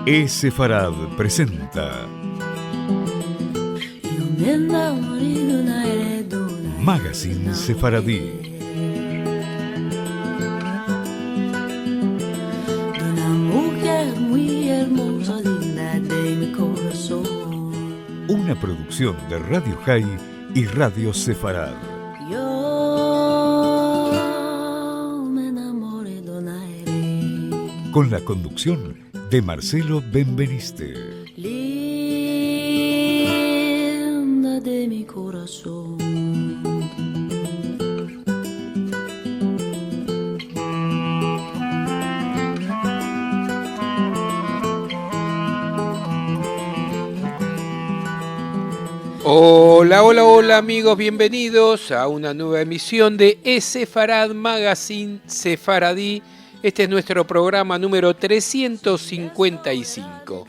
Sefarad presenta Magazine Sefaradí. Una producción de Radio High y Radio Sefarad. Con la conducción de Marcelo Benveniste. Linda de mi corazón. Hola amigos, bienvenidos a una nueva emisión de Sefarad Magazine Sefaradí. Este es nuestro programa número 355.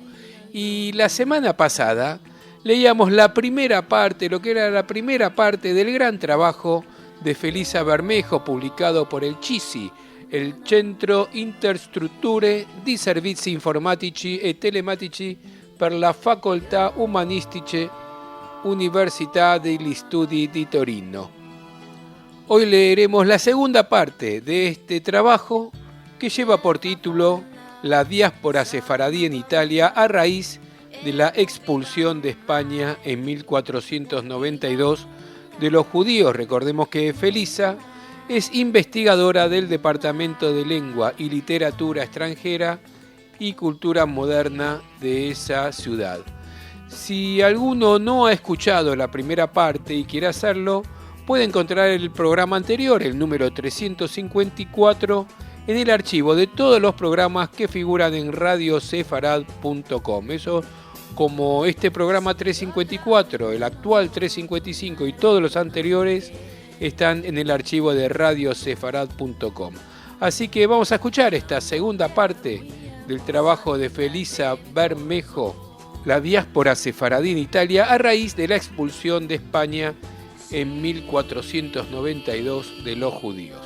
Y la semana pasada leíamos la primera parte, lo que era la primera parte del gran trabajo de Felisa Bermejo, publicado por el CISI, el Centro Interstrutture di Servizi Informatici e Telematici per la Facoltà Umanistiche Università degli Studi di Torino. Hoy leeremos la segunda parte de este trabajo, que lleva por título La diáspora sefaradí en Italia a raíz de la expulsión de España en 1492 de los judíos. Recordemos que Felisa es investigadora del Departamento de Lengua y Literatura Extranjera y Cultura Moderna de esa ciudad. Si alguno no ha escuchado la primera parte y quiere hacerlo, puede encontrar el programa anterior, el número 354, en el archivo de todos los programas que figuran en radiosefarad.com. Eso, como este programa 354, el actual 355 y todos los anteriores están en el archivo de radiosefarad.com. Así que vamos a escuchar esta segunda parte del trabajo de Felisa Bermejo, La diáspora sefaradí en Italia a raíz de la expulsión de España en 1492 de los judíos.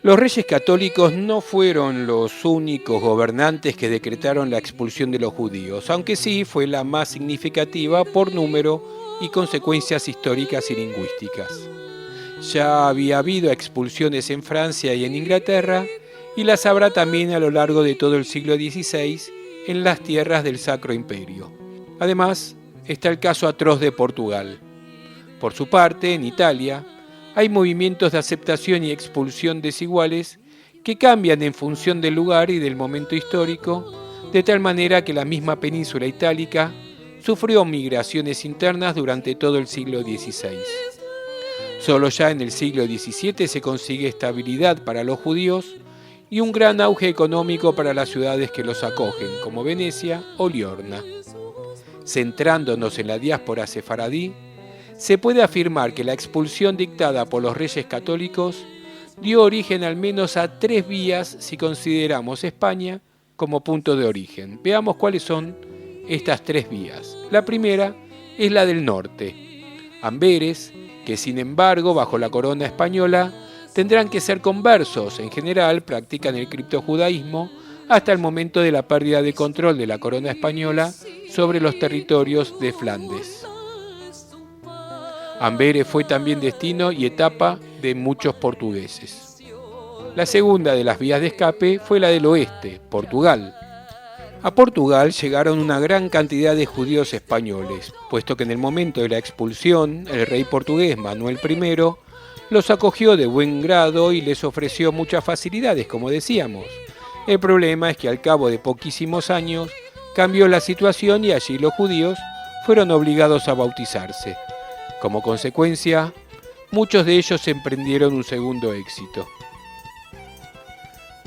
Los reyes católicos no fueron los únicos gobernantes que decretaron la expulsión de los judíos, aunque sí fue la más significativa por número y consecuencias históricas y lingüísticas. Ya había habido expulsiones en Francia y en Inglaterra, y las habrá también a lo largo de todo el siglo XVI en las tierras del Sacro Imperio. Además, está el caso atroz de Portugal. Por su parte, en Italia, hay movimientos de aceptación y expulsión desiguales que cambian en función del lugar y del momento histórico, de tal manera que la misma península itálica sufrió migraciones internas durante todo el siglo XVI. Solo ya en el siglo XVII se consigue estabilidad para los judíos y un gran auge económico para las ciudades que los acogen, como Venecia o Liorna. Centrándonos en la diáspora sefaradí, se puede afirmar que la expulsión dictada por los reyes católicos dio origen al menos a 3 vías si consideramos España como punto de origen. Veamos cuáles son estas 3 vías. La primera es la del norte. Amberes, que sin embargo bajo la corona española tendrán que ser conversos, en general practican el criptojudaísmo hasta el momento de la pérdida de control de la corona española sobre los territorios de Flandes. Amberes fue también destino y etapa de muchos portugueses. La segunda de las vías de escape fue la del oeste, Portugal. A Portugal llegaron una gran cantidad de judíos españoles, puesto que en el momento de la expulsión, el rey portugués Manuel I los acogió de buen grado y les ofreció muchas facilidades, como decíamos. El problema es que al cabo de poquísimos años cambió la situación y allí los judíos fueron obligados a bautizarse. Como consecuencia, muchos de ellos emprendieron un segundo éxito.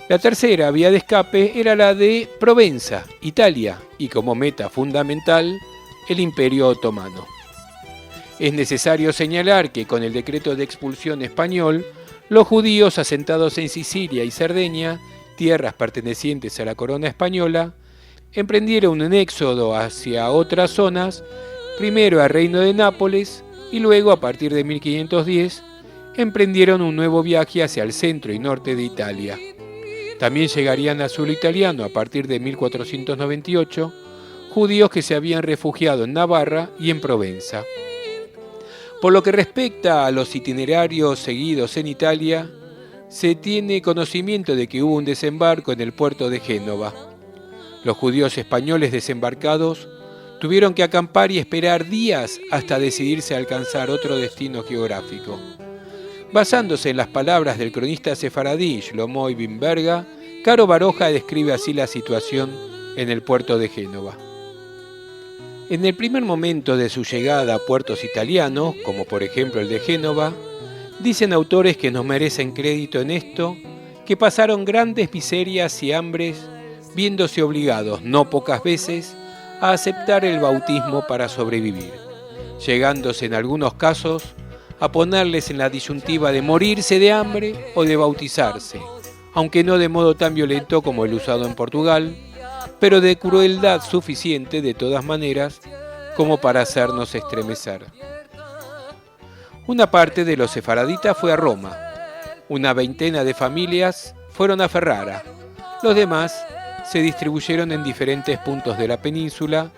La tercera vía de escape era la de Provenza, Italia, y como meta fundamental, el Imperio Otomano. Es necesario señalar que con el decreto de expulsión español, los judíos asentados en Sicilia y Cerdeña, tierras pertenecientes a la corona española, emprendieron un éxodo hacia otras zonas, primero al Reino de Nápoles y luego, a partir de 1510, emprendieron un nuevo viaje hacia el centro y norte de Italia. También llegarían al suelo italiano a partir de 1498, judíos que se habían refugiado en Navarra y en Provenza. Por lo que respecta a los itinerarios seguidos en Italia, se tiene conocimiento de que hubo un desembarco en el puerto de Génova. Los judíos españoles desembarcados tuvieron que acampar y esperar días hasta decidirse a alcanzar otro destino geográfico. Basándose en las palabras del cronista sefaradí Shlomo ibn Berga, Caro Baroja describe así la situación en el puerto de Génova. En el primer momento de su llegada a puertos italianos, como por ejemplo el de Génova, dicen autores que nos merecen crédito en esto, que pasaron grandes miserias y hambres, viéndose obligados, no pocas veces, a aceptar el bautismo para sobrevivir, llegándose en algunos casos a ponerles en la disyuntiva de morirse de hambre o de bautizarse, aunque no de modo tan violento como el usado en Portugal, pero de crueldad suficiente de todas maneras como para hacernos estremecer. Una parte de los sefaraditas fue a Roma, una veintena de familias fueron a Ferrara, los demás se distribuyeron en diferentes puntos de la península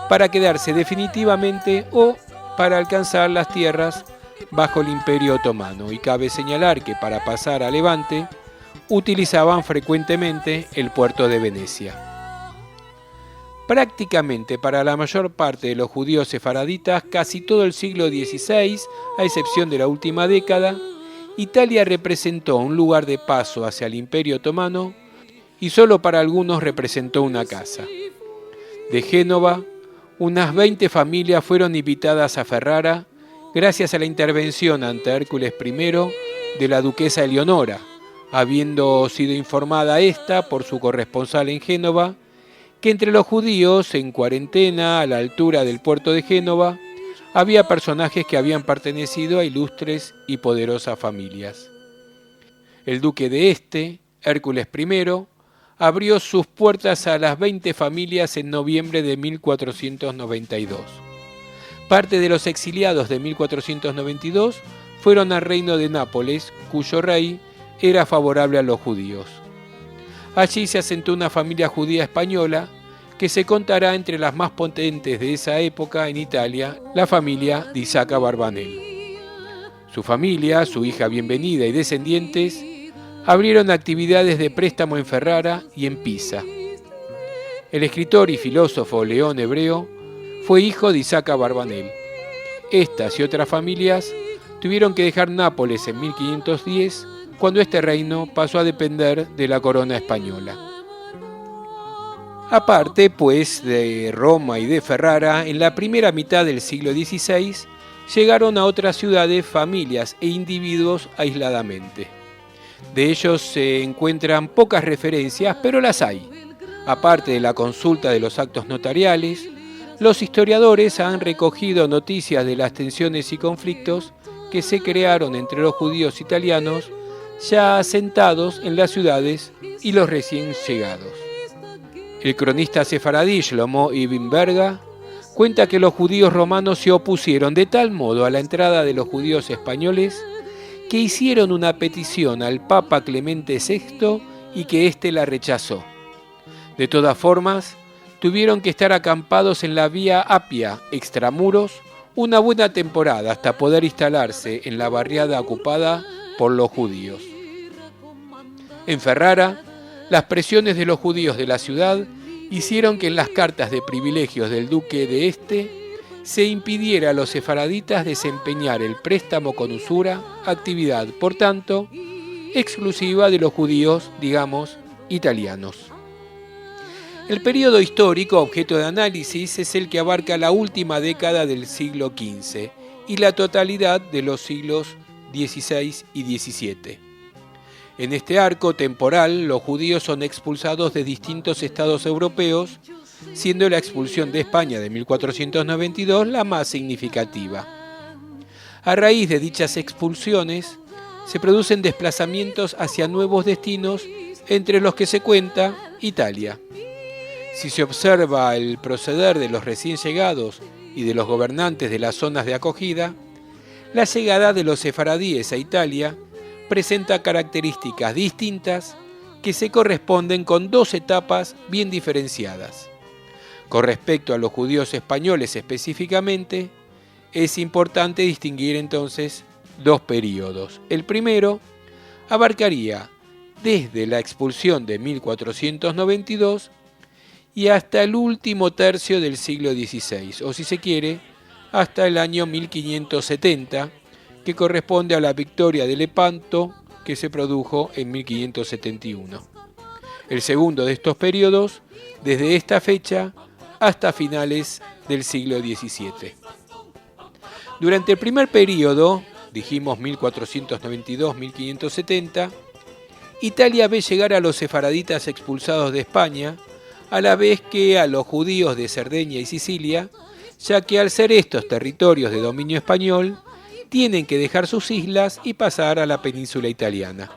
para quedarse definitivamente o para alcanzar las tierras bajo el Imperio Otomano, y cabe señalar que para pasar a Levante utilizaban frecuentemente el puerto de Venecia. Prácticamente para la mayor parte de los judíos sefaraditas, casi todo el siglo XVI, a excepción de la última década, Italia representó un lugar de paso hacia el Imperio Otomano y solo para algunos representó una casa. De Génova, unas 20 familias fueron invitadas a Ferrara gracias a la intervención ante Hércules I de la duquesa Eleonora, habiendo sido informada esta por su corresponsal en Génova, que entre los judíos en cuarentena a la altura del puerto de Génova había personajes que habían pertenecido a ilustres y poderosas familias. El duque de Hércules I, abrió sus puertas a las 20 familias en noviembre de 1492. Parte de los exiliados de 1492 fueron al reino de Nápoles, cuyo rey era favorable a los judíos. Allí se asentó una familia judía española que se contará entre las más potentes de esa época en Italia, la familia de Isaac Abarbanel. Su familia, su hija Bienvenida y descendientes abrieron actividades de préstamo en Ferrara y en Pisa. El escritor y filósofo León Hebreo fue hijo de Isaac Abarbanel. Estas y otras familias tuvieron que dejar Nápoles en 1510, cuando este reino pasó a depender de la corona española. Aparte, pues, de Roma y de Ferrara, en la primera mitad del siglo XVI llegaron a otras ciudades familias e individuos aisladamente. De ellos se encuentran pocas referencias, pero las hay. Aparte de la consulta de los actos notariales, los historiadores han recogido noticias de las tensiones y conflictos que se crearon entre los judíos italianos ya asentados en las ciudades y los recién llegados. El cronista sefaradí Shlomo ibn Berga cuenta que los judíos romanos se opusieron de tal modo a la entrada de los judíos españoles que hicieron una petición al Papa Clemente VI y que éste la rechazó. De todas formas, tuvieron que estar acampados en la vía Apia, extramuros, una buena temporada hasta poder instalarse en la barriada ocupada por los judíos. En Ferrara, las presiones de los judíos de la ciudad hicieron que en las cartas de privilegios del duque de se impidiera a los sefaraditas desempeñar el préstamo con usura, actividad, por tanto, exclusiva de los judíos, digamos, italianos. El período histórico objeto de análisis es el que abarca la última década del siglo XV y la totalidad de los siglos XVI y XVII. En este arco temporal, los judíos son expulsados de distintos estados europeos, siendo la expulsión de España de 1492 la más significativa. A raíz de dichas expulsiones, se producen desplazamientos hacia nuevos destinos, entre los que se cuenta Italia. Si se observa el proceder de los recién llegados y de los gobernantes de las zonas de acogida, la llegada de los sefaradíes a Italia presenta características distintas que se corresponden con dos etapas bien diferenciadas. Con respecto a los judíos españoles específicamente, es importante distinguir entonces dos períodos. El primero abarcaría desde la expulsión de 1492 y hasta el último tercio del siglo XVI, o si se quiere, hasta el año 1570, que corresponde a la victoria de Lepanto que se produjo en 1571. El segundo de estos periodos, desde esta fecha hasta finales del siglo XVII. Durante el primer período, dijimos 1492-1570, Italia ve llegar a los sefaraditas expulsados de España, a la vez que a los judíos de Cerdeña y Sicilia, ya que al ser estos territorios de dominio español, tienen que dejar sus islas y pasar a la península italiana.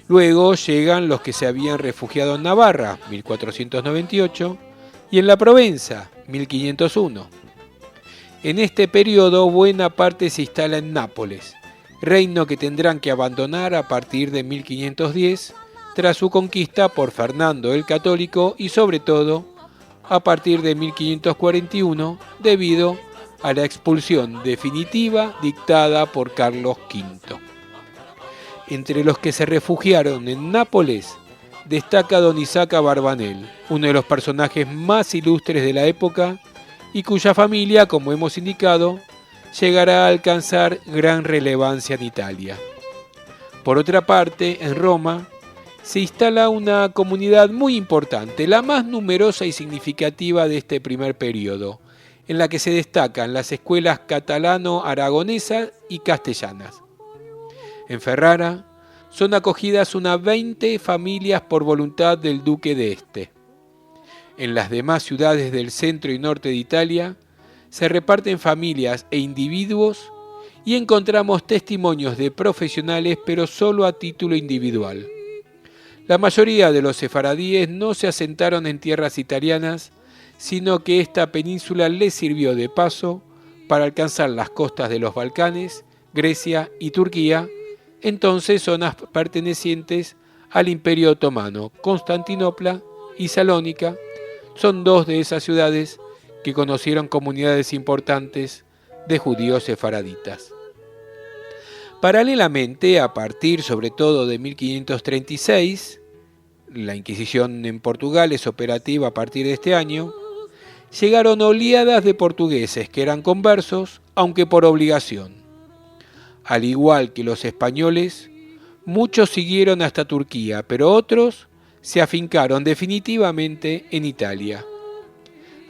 Luego llegan los que se habían refugiado en Navarra, 1498, y en la Provenza, 1501. En este periodo buena parte se instala en Nápoles, reino que tendrán que abandonar a partir de 1510, tras su conquista por Fernando el Católico y sobre todo a partir de 1541 debido a la expulsión definitiva dictada por Carlos V. Entre los que se refugiaron en Nápoles destaca don Isaac Abarbanel, uno de los personajes más ilustres de la época y cuya familia, como hemos indicado, llegará a alcanzar gran relevancia en Italia. Por otra parte, en Roma se instala una comunidad muy importante, la más numerosa y significativa de este primer periodo, en la que se destacan las escuelas catalano-aragonesas y castellanas. En Ferrara son acogidas unas 20 familias por voluntad del duque de Este. En las demás ciudades del centro y norte de Italia se reparten familias e individuos y encontramos testimonios de profesionales, pero solo a título individual. La mayoría de los sefaradíes no se asentaron en tierras italianas, sino que esta península les sirvió de paso para alcanzar las costas de los Balcanes, Grecia y Turquía, entonces zonas pertenecientes al Imperio Otomano. Constantinopla y Salónica son dos de esas ciudades que conocieron comunidades importantes de judíos sefaraditas. Paralelamente, a partir sobre todo de 1536, la Inquisición en Portugal es operativa a partir de este año, llegaron oleadas de portugueses que eran conversos, aunque por obligación. Al igual que los españoles, muchos siguieron hasta Turquía, pero otros se afincaron definitivamente en Italia.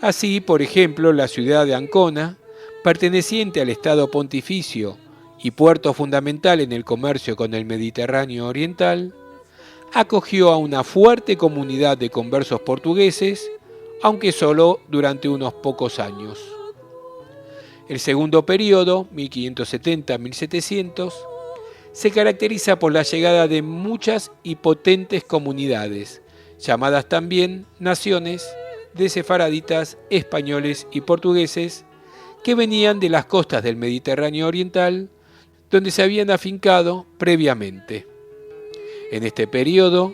Así, por ejemplo, la ciudad de Ancona, perteneciente al Estado Pontificio y puerto fundamental en el comercio con el Mediterráneo oriental, acogió a una fuerte comunidad de conversos portugueses, aunque solo durante unos pocos años. El segundo periodo, 1570-1700, se caracteriza por la llegada de muchas y potentes comunidades, llamadas también naciones, de sefaraditas españoles y portugueses, que venían de las costas del Mediterráneo oriental, donde se habían afincado previamente. En este periodo,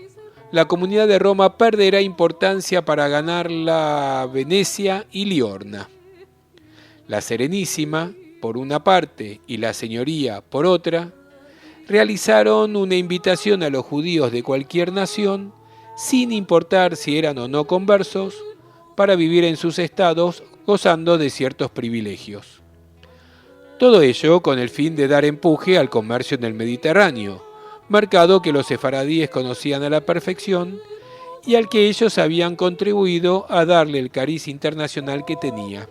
la comunidad de Roma perderá importancia para ganar la Venecia y Liorna. La Serenísima, por una parte, y la Señoría, por otra, realizaron una invitación a los judíos de cualquier nación, sin importar si eran o no conversos, para vivir en sus estados gozando de ciertos privilegios. Todo ello con el fin de dar empuje al comercio en el Mediterráneo, mercado que los sefaradíes conocían a la perfección y al que ellos habían contribuido a darle el cariz internacional que tenía.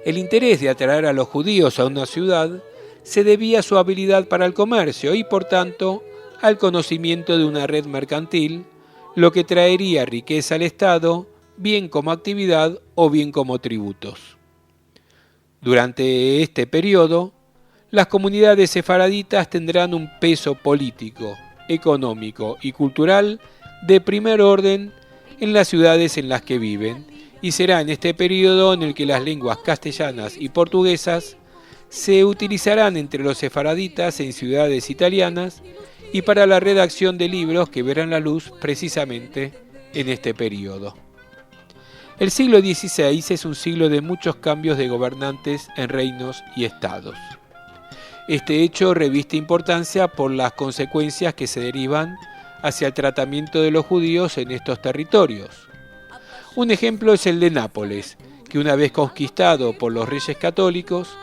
El interés de atraer a los judíos a una ciudad se debía a su habilidad para el comercio y, por tanto, al conocimiento de una red mercantil, lo que traería riqueza al Estado, bien como actividad o bien como tributos. Durante este periodo, las comunidades sefaraditas tendrán un peso político, económico y cultural de primer orden en las ciudades en las que viven, y será en este periodo en el que las lenguas castellanas y portuguesas se utilizarán entre los sefaraditas en ciudades italianas y para la redacción de libros que verán la luz precisamente en este periodo. El siglo XVI es un siglo de muchos cambios de gobernantes en reinos y estados. Este hecho reviste importancia por las consecuencias que se derivan hacia el tratamiento de los judíos en estos territorios. Un ejemplo es el de Nápoles, que una vez conquistado por los reyes católicos,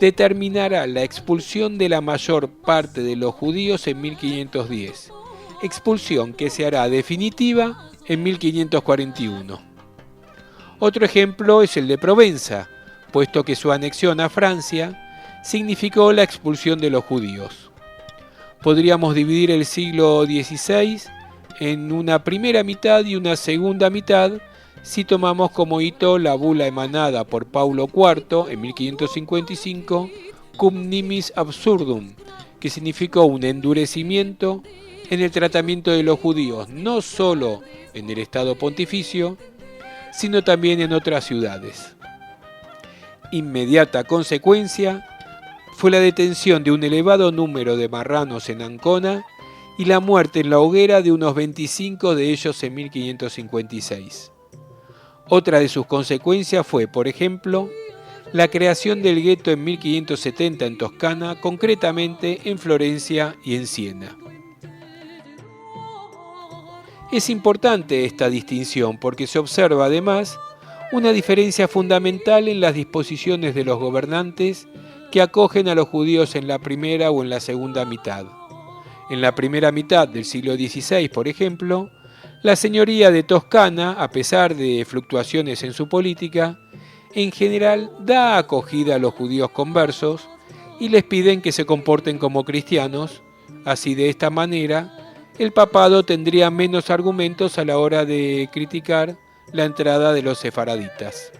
determinará la expulsión de la mayor parte de los judíos en 1510, expulsión que se hará definitiva en 1541. Otro ejemplo es el de Provenza, puesto que su anexión a Francia significó la expulsión de los judíos. Podríamos dividir el siglo XVI en una primera mitad y una segunda mitad si tomamos como hito la bula emanada por Paulo IV en 1555, Cum nimis absurdum, que significó un endurecimiento en el tratamiento de los judíos, no solo en el Estado Pontificio, sino también en otras ciudades. Inmediata consecuencia fue la detención de un elevado número de marranos en Ancona y la muerte en la hoguera de unos 25 de ellos en 1556. Otra de sus consecuencias fue, por ejemplo, la creación del gueto en 1570 en Toscana, concretamente en Florencia y en Siena. Es importante esta distinción porque se observa además una diferencia fundamental en las disposiciones de los gobernantes que acogen a los judíos en la primera o en la segunda mitad. En la primera mitad del siglo XVI, por ejemplo, la señoría de Toscana, a pesar de fluctuaciones en su política, en general da acogida a los judíos conversos y les piden que se comporten como cristianos. Así, de esta manera, el papado tendría menos argumentos a la hora de criticar la entrada de los sefaraditas.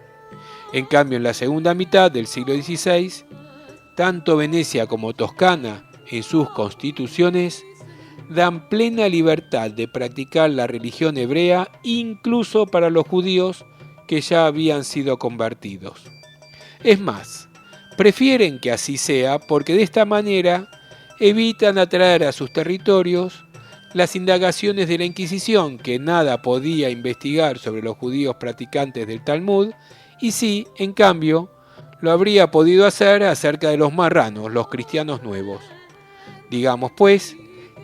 En cambio, en la segunda mitad del siglo XVI, tanto Venecia como Toscana, en sus constituciones, dan plena libertad de practicar la religión hebrea incluso para los judíos que ya habían sido convertidos. Es más, prefieren que así sea porque de esta manera evitan atraer a sus territorios las indagaciones de la Inquisición, que nada podía investigar sobre los judíos practicantes del Talmud, y sí, en cambio, lo habría podido hacer acerca de los marranos, los cristianos nuevos. Digamos, pues,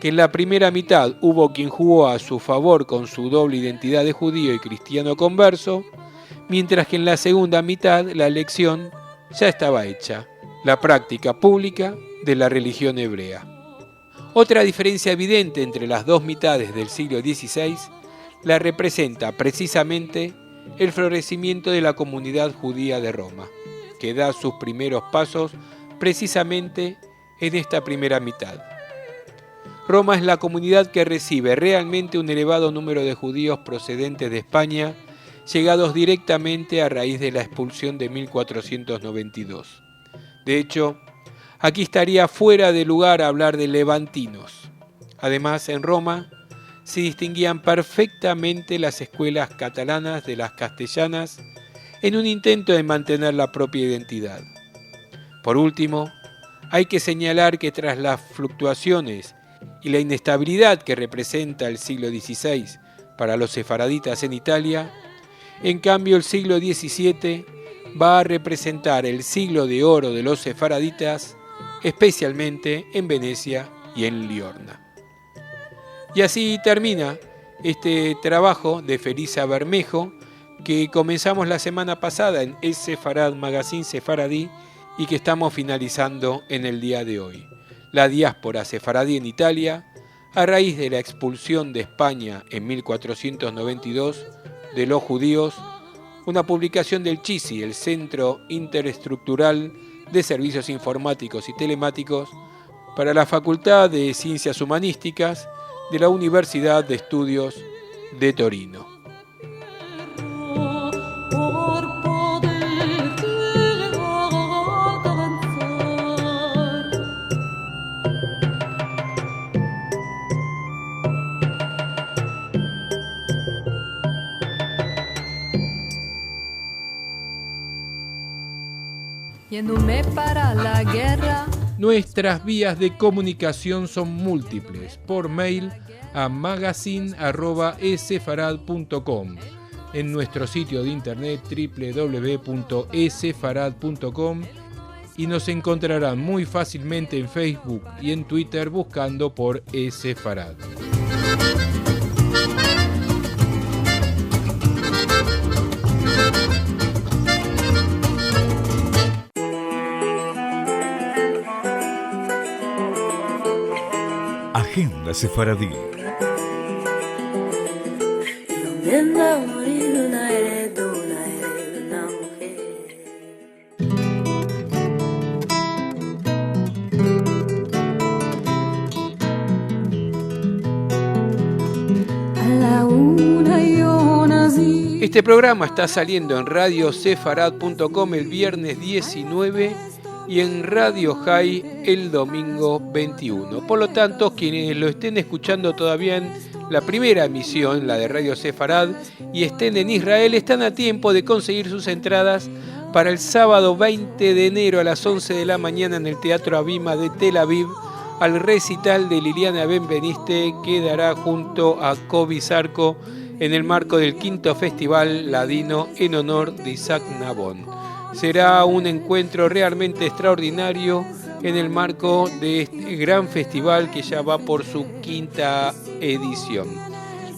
que en la primera mitad hubo quien jugó a su favor con su doble identidad de judío y cristiano converso, mientras que en la segunda mitad la elección ya estaba hecha, la práctica pública de la religión hebrea. Otra diferencia evidente entre las dos mitades del siglo XVI la representa precisamente el florecimiento de la comunidad judía de Roma, que da sus primeros pasos precisamente en esta primera mitad. Roma es la comunidad que recibe realmente un elevado número de judíos procedentes de España, llegados directamente a raíz de la expulsión de 1492. De hecho, aquí estaría fuera de lugar hablar de levantinos. Además, en Roma se distinguían perfectamente las escuelas catalanas de las castellanas en un intento de mantener la propia identidad. Por último, hay que señalar que tras las fluctuaciones y la inestabilidad que representa el siglo XVI para los sefaraditas en Italia, en cambio el siglo XVII va a representar el siglo de oro de los sefaraditas, especialmente en Venecia y en Liorna. Y así termina este trabajo de Felisa Bermejo que comenzamos la semana pasada en El Sefarad Magazine Sefaradí y que estamos finalizando en el día de hoy. La diáspora sefaradí en Italia, a raíz de la expulsión de España en 1492 de los judíos, una publicación del CHISI, el Centro Interestructural de Servicios Informáticos y Telemáticos, para la Facultad de Ciencias Humanísticas de la Universidad de Estudios de Torino. Yéndome para la guerra. Nuestras vías de comunicación son múltiples. Por mail a magazine@esefarad.com, en nuestro sitio de internet www.esefarad.com, y nos encontrarán muy fácilmente en Facebook y en Twitter buscando por Esefarad. Agenda Sefaradí. Este programa está saliendo en radiosefarad.com el viernes 19 y en Radio High el domingo 21. Por lo tanto, quienes lo estén escuchando todavía en la primera emisión, la de Radio Sefarad, y estén en Israel, están a tiempo de conseguir sus entradas para el sábado 20 de enero a las 11 de la mañana en el Teatro Abima de Tel Aviv, al recital de Liliana Benveniste, que dará junto a Kobi Zarco en el marco del 5º Festival Ladino en honor de Isaac Nabón. Será un encuentro realmente extraordinario en el marco de este gran festival que ya va por su 5ª edición.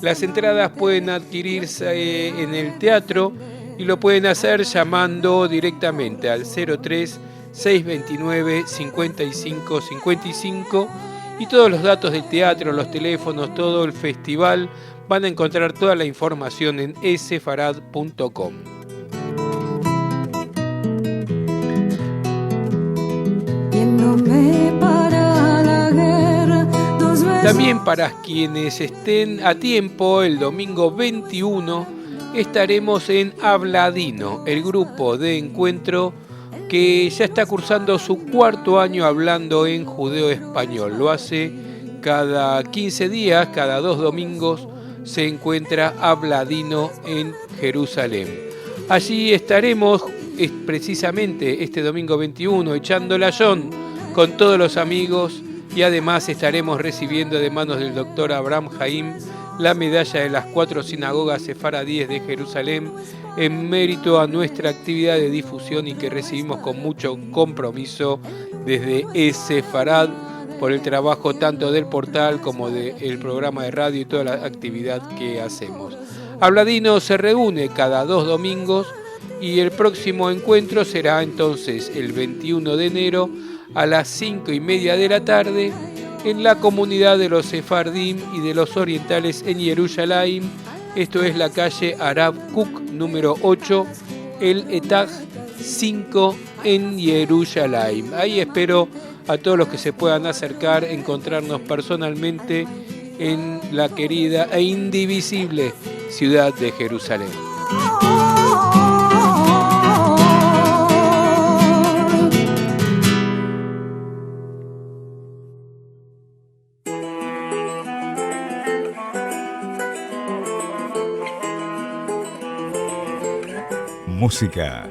Las entradas pueden adquirirse en el teatro y lo pueden hacer llamando directamente al 03 629 55 55, y todos los datos del teatro, los teléfonos, todo el festival, van a encontrar toda la información en esefarad.com. También para quienes estén a tiempo, el domingo 21 estaremos en Habladino, el grupo de encuentro que ya está cursando su 4º año hablando en judeo-español. Lo hace cada 15 días, cada 2 domingos se encuentra Habladino en Jerusalén. Allí estaremos precisamente este domingo 21 echando layón con todos los amigos, y además estaremos recibiendo de manos del doctor Abraham Haim la medalla de las 4 sinagogas sefaradíes de Jerusalén en mérito a nuestra actividad de difusión, y que recibimos con mucho compromiso desde Esefarad por el trabajo tanto del portal como del programa de radio y toda la actividad que hacemos. Habladino se reúne cada 2 domingos y el próximo encuentro será entonces el 21 de enero a las 5:30 de la tarde en la comunidad de los sefardim y de los orientales en Jerusalén. Esto es la calle Arab Cook número 8, el Etag 5 en Jerusalén. Ahí espero a todos los que se puedan acercar, encontrarnos personalmente en la querida e indivisible ciudad de Jerusalén. Música.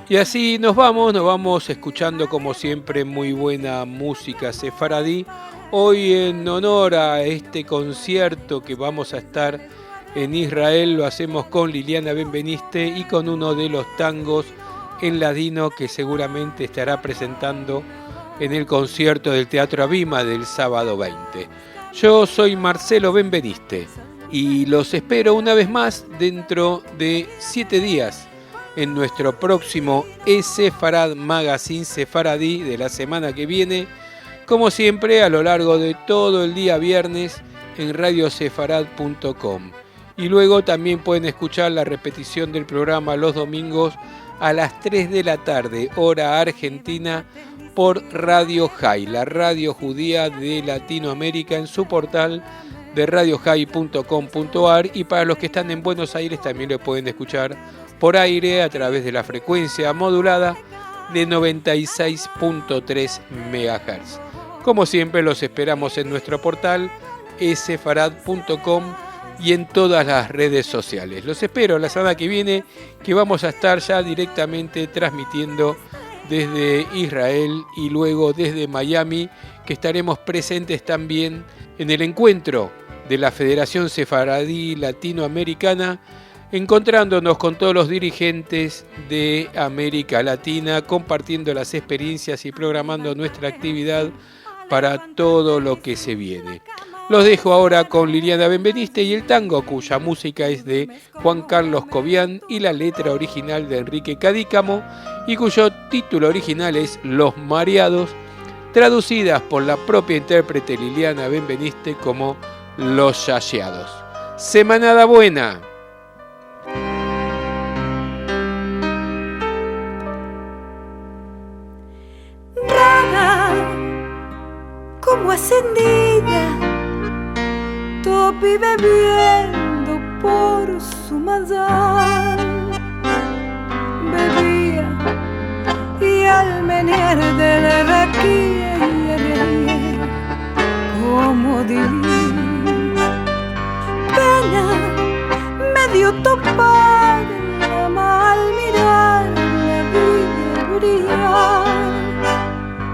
Y así nos vamos escuchando como siempre muy buena música sefaradí. Hoy en honor a este concierto que vamos a estar en Israel lo hacemos con Liliana Benveniste y con uno de los tangos en ladino que seguramente estará presentando en el concierto del Teatro Abima del sábado 20. Yo soy Marcelo Benveniste y los espero una vez más dentro de 7 días en nuestro próximo Sefarad Magazine Sefaradí de la semana que viene, como siempre a lo largo de todo el día viernes en radiosefarad.com. Y luego también pueden escuchar la repetición del programa los domingos a las 3 de la tarde, hora argentina, por Radio High, la radio judía de Latinoamérica, en su portal de radiohigh.com.ar, y para los que están en Buenos Aires también lo pueden escuchar por aire a través de la frecuencia modulada de 96.3 MHz. Como siempre los esperamos en nuestro portal sefarad.com y en todas las redes sociales. Los espero la semana que viene, que vamos a estar ya directamente transmitiendo desde Israel y luego desde Miami, que estaremos presentes también en el encuentro de la Federación Sefaradí Latinoamericana, encontrándonos con todos los dirigentes de América Latina, compartiendo las experiencias y programando nuestra actividad para todo lo que se viene. Los dejo ahora con Liliana Benveniste y el tango, cuya música es de Juan Carlos Cobian y la letra original de Enrique Cadícamo, y cuyo título original es Los Mareados, traducidas por la propia intérprete Liliana Benveniste como Los Yayeados. Semanada buena. Como encendida, Topi bebiendo por su mazal. Bebía y al menear del raquí, como diría, pena me dio topar la mal mirar, la vi brillar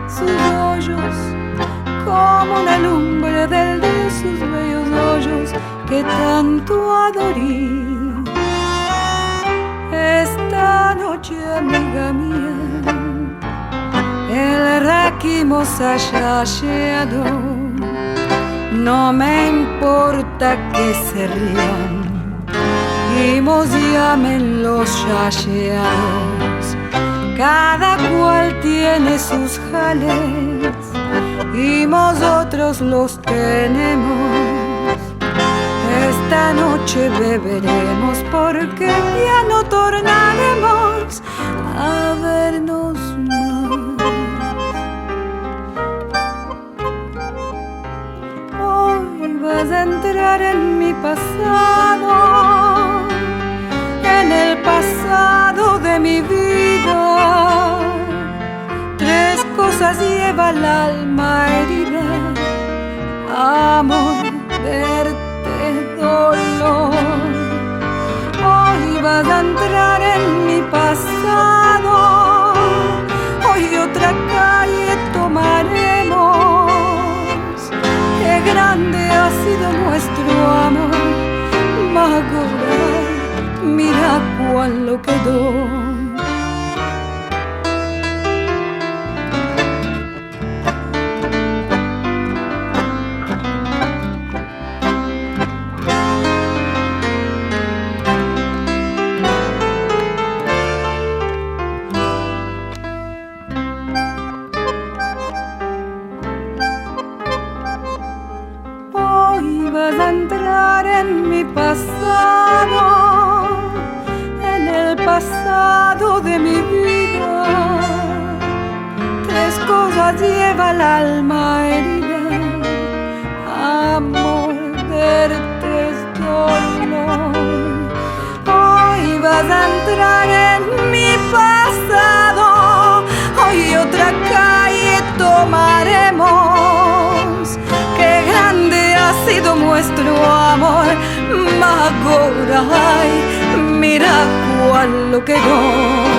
sus hoyos como una lumbre de sus bellos hoyos que tanto adorí. Esta noche, amiga mía, el raquimo se haya llegado. No me importa que se rían y nos llamen los yayeados. Cada cual tiene sus jales y nosotros los tenemos. Esta noche beberemos porque ya no tornaremos a vernos más. Hoy vas a entrar en mi pasado, en el pasado de mi vida. 3 cosas lleva el alma herida: amor, verte, dolor. Hoy vas a entrar en mi pasado, hoy otra calle tomaremos. Qué grande ha sido nuestro amor, Magoray, mira cuán lo quedó. Vas a entrar en mi pasado, en el pasado de mi vida. 3 cosas lleva el alma herida: amor, verte, dolor. Hoy vas a entrar en mi pasado, hoy otra calle tomaremos. Qué grande ha sido nuestro amor, Magoray, mira cuál lo quedó.